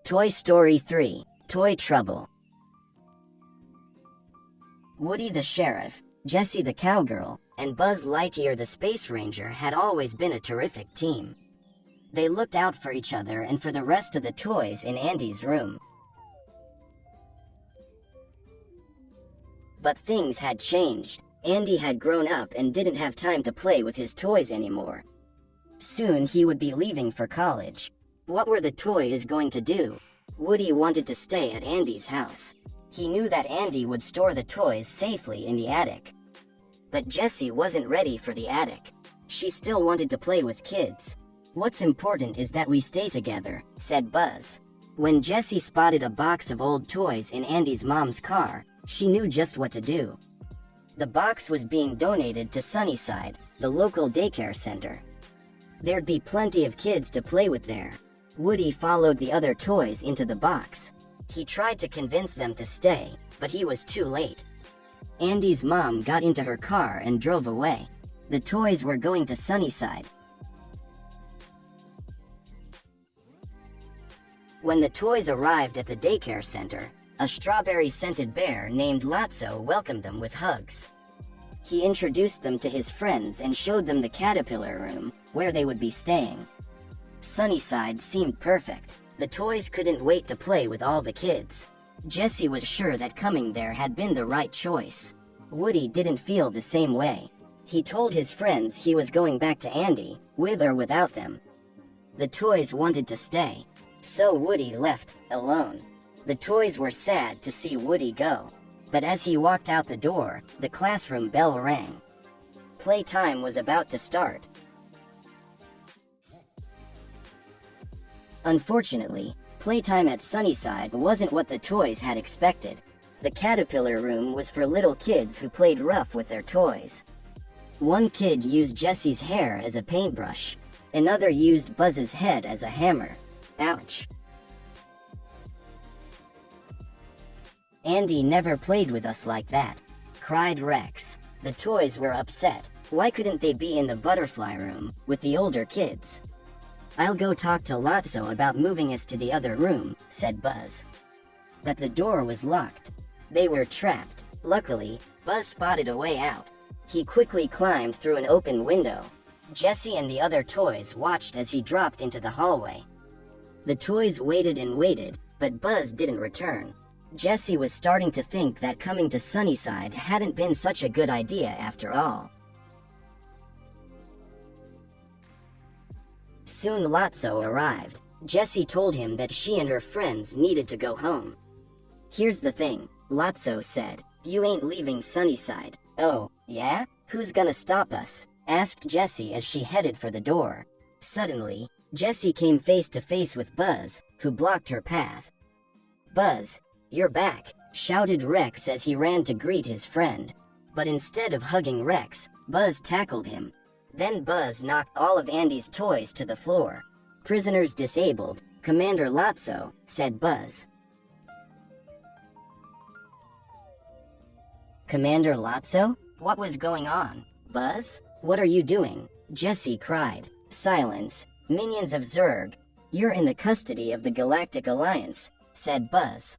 Toy Story 3, Toy Trouble. Woody the sheriff, Jessie the cowgirl, and Buzz Lightyear the space ranger had always been a terrific team. They looked out for each other and for the rest of the toys in Andy's room. But things had changed. Andy had grown up and didn't have time to play with his toys anymore. Soon he would be leaving for college. What were the toys going to do? Woody wanted to stay at Andy's house. He knew that Andy would store the toys safely in the attic. But Jessie wasn't ready for the attic. She still wanted to play with kids. "What's important is that we stay together," said Buzz. When Jessie spotted a box of old toys in Andy's mom's car, she knew just what to do. The box was being donated to Sunnyside, the local daycare center. There'd be plenty of kids to play with there. Woody followed the other toys into the box. He tried to convince them to stay, but he was too late. Andy's mom got into her car and drove away. The toys were going to Sunnyside. When the toys arrived at the daycare center, a strawberry-scented bear named Lotso welcomed them with hugs. He introduced them to his friends and showed them the caterpillar room, where they would be staying. Sunnyside seemed perfect. The toys couldn't wait to play with all the kids. Jessie was sure that coming there had been the right choice. Woody didn't feel the same way. He told his friends he was going back to Andy, with or without them. The toys wanted to stay. So Woody left, alone. The toys were sad to see Woody go. But as he walked out the door, the classroom bell rang. Playtime was about to start. Unfortunately, playtime at Sunnyside wasn't what the toys had expected. The caterpillar room was for little kids who played rough with their toys. One kid used Jessie's hair as a paintbrush. Another used Buzz's head as a hammer. Ouch. "Andy never played with us like that," cried Rex. The toys were upset. Why couldn't they be in the butterfly room, with the older kids? "I'll go talk to Lotso about moving us to the other room," said Buzz. But the door was locked. They were trapped. Luckily, Buzz spotted a way out. He quickly climbed through an open window. Jessie and the other toys watched as he dropped into the hallway. The toys waited and waited, but Buzz didn't return. Jessie was starting to think that coming to Sunnyside hadn't been such a good idea after all. Soon Lotso arrived. Jessie told him that she and her friends needed to go home. "Here's the thing," Lotso said. "You ain't leaving Sunnyside." "Oh, yeah? Who's gonna stop us?" asked Jessie as she headed for the door. Suddenly, Jessie came face to face with Buzz, who blocked her path. "Buzz, you're back," shouted Rex as he ran to greet his friend. But instead of hugging Rex, Buzz tackled him. Then Buzz knocked all of Andy's toys to the floor. "Prisoners disabled, Commander Lotso," said Buzz. "Commander Lotso? What was going on? Buzz, what are you doing?" Jessie cried. "Silence, minions of Zurg. You're in the custody of the Galactic Alliance," said Buzz.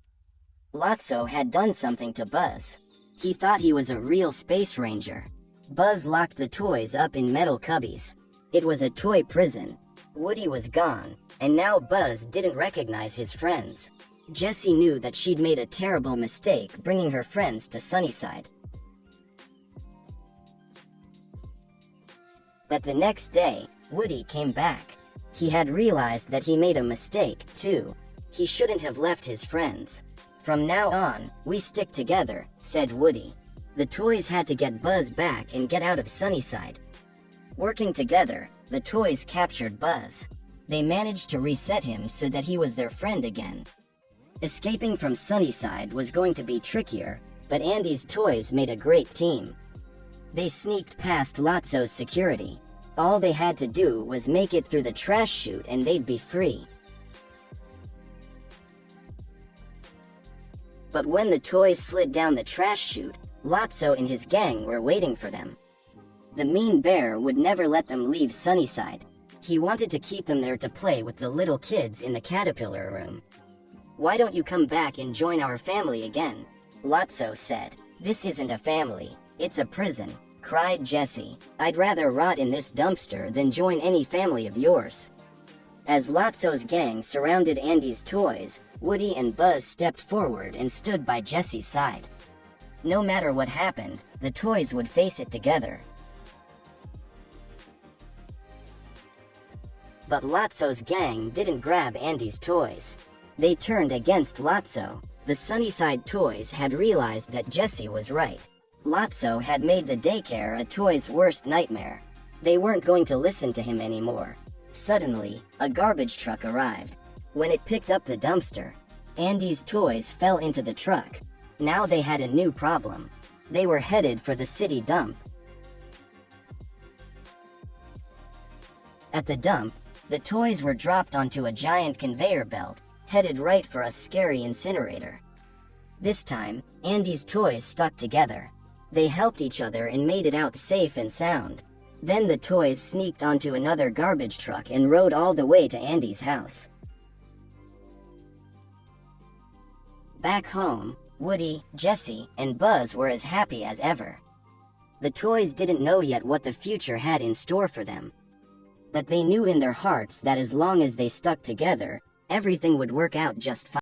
Lotso had done something to Buzz. He thought he was a real space ranger. Buzz locked the toys up in metal cubbies. It was a toy prison. Woody was gone, and now Buzz didn't recognize his friends. Jessie knew that she'd made a terrible mistake bringing her friends to Sunnyside. But the next day, Woody came back. He had realized that he made a mistake, too. He shouldn't have left his friends. "From now on, we stick together," said Woody. The toys had to get Buzz back and get out of Sunnyside. Working together, the toys captured Buzz. They managed to reset him so that he was their friend again. Escaping from Sunnyside was going to be trickier, but Andy's toys made a great team. They sneaked past Lotso's security. All they had to do was make it through the trash chute and they'd be free. But when the toys slid down the trash chute, Lotso and his gang were waiting for them. The mean bear would never let them leave Sunnyside. He wanted to keep them there to play with the little kids in the caterpillar room. Why don't you come back and join our family again? Lotso said. This isn't a family, it's a prison, cried Jessie. I'd rather rot in this dumpster than join any family of yours. As Lotso's gang surrounded Andy's toys, Woody and Buzz stepped forward and stood by Jessie's side. No matter what happened, the toys would face it together. But Lotso's gang didn't grab Andy's toys. They turned against Lotso. The Sunnyside toys had realized that Jessie was right. Lotso had made the daycare a toy's worst nightmare. They weren't going to listen to him anymore. Suddenly, a garbage truck arrived. When it picked up the dumpster, Andy's toys fell into the truck. Now they had a new problem. They were headed for the city dump. At the dump, the toys were dropped onto a giant conveyor belt, headed right for a scary incinerator. This time, Andy's toys stuck together. They helped each other and made it out safe and sound. Then the toys sneaked onto another garbage truck and rode all the way to Andy's house. Back home, Woody, Jessie, and Buzz were as happy as ever. The toys didn't know yet what the future had in store for them. But they knew in their hearts that as long as they stuck together, everything would work out just fine.